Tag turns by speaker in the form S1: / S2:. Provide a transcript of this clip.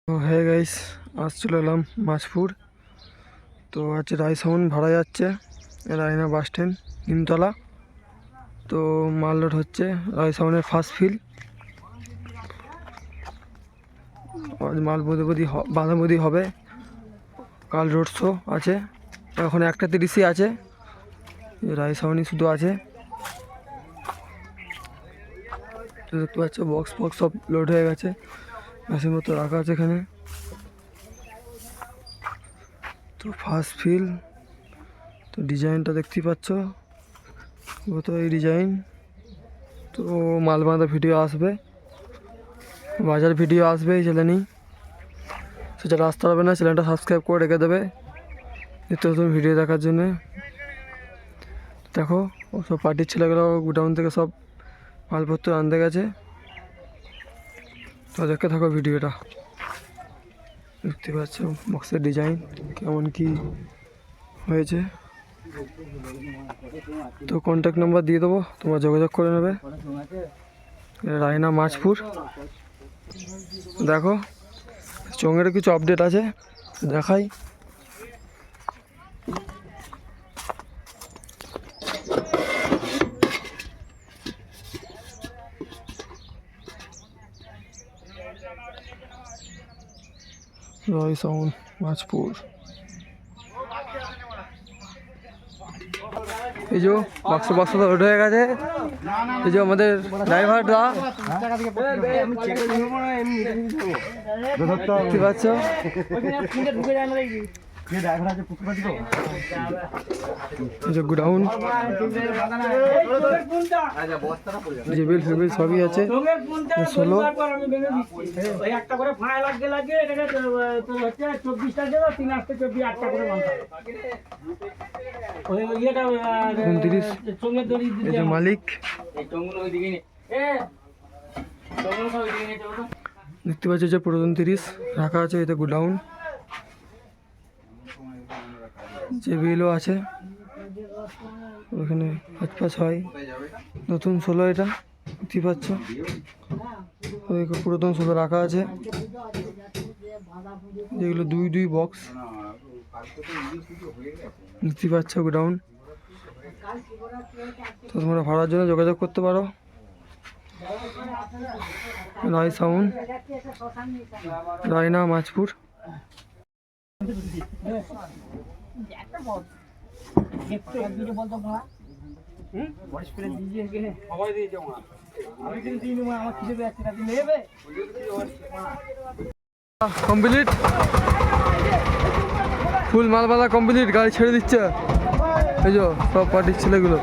S1: তো হ্যাঁ গাইস, আজ চলে এলাম মাছপুর। তো আছে রায়সাউন্ড ভাড়া যাচ্ছে রায়না বাস স্ট্যান্ড নিমতলা। তো মাল লোড হচ্ছে রায়সাউন্ডের ফার্স্ট ফিল। আজ মাল বাঁধাবুদি হবে, কাল রোড শো আছে। এখন 1:30 আছে, রায়সাউন্ডই শুধু আছে। তো দেখতে পাচ্ছ বক্স সব লোড হয়ে গেছে, মেশিন মতো রাখা আছে এখানে। তো ফার্স্ট ফিল, তো ডিজাইনটা দেখতেই পাচ্ছ, তো এই ডিজাইন। তো মাল বাঁধা ভিডিও আসবে, বাজার ভিডিও আসবে এই চ্যানেলেই। সেটা আসতে হবে না, চ্যানেলটা সাবস্ক্রাইব করে রেখে দেবে নিত্য নতুন ভিডিও দেখার জন্যে। দেখো সব পার্টির ছেলেগুলো গোডাউন থেকে সব মালপত্র আনতে গেছে। তো দেখতে থাকো ভিডিওটা। দেখতে পাচ্ছ বক্সের ডিজাইন কেমন কি হয়েছে। তো কন্ট্যাক্ট নাম্বার দিয়ে দেবো, তোমরা যোগাযোগ করে নেবে। রায়না মাছপুর। দেখো চোঙের কিছু আপডেট আছে, দেখাই। রায়সাউন্ড মাছপুর। এই যে বাক্স লোড হয়ে গেছে। এই যে আমাদের ড্রাইভাররা দেখতে পাচ্ছ। গোডাউন জেবিল ফেবিল সবই আছে। 16 29 মালিক দেখতে পাচ্ছি যে 29 রাখা আছে। এতে গোডাউন জেবিলও আছে ওখানে। 5 হয় নতুন 16 এটা দেখতে পাচ্ছ। পুরাতন 16 রাখা আছে, যেগুলো 2 বক্স দেখতে পাচ্ছ গোডাউন। তো তোমরা ভাড়ার জন্য যোগাযোগ করতে পারো। রায়সাউন্ড রায়না মাছপুর। কমপ্লিট, ফুল মাল বাঁধা কমপ্লিট, গাড়ি ছেড়ে দিচ্ছে। এই যে সব পার্টির ছেলেগুলো।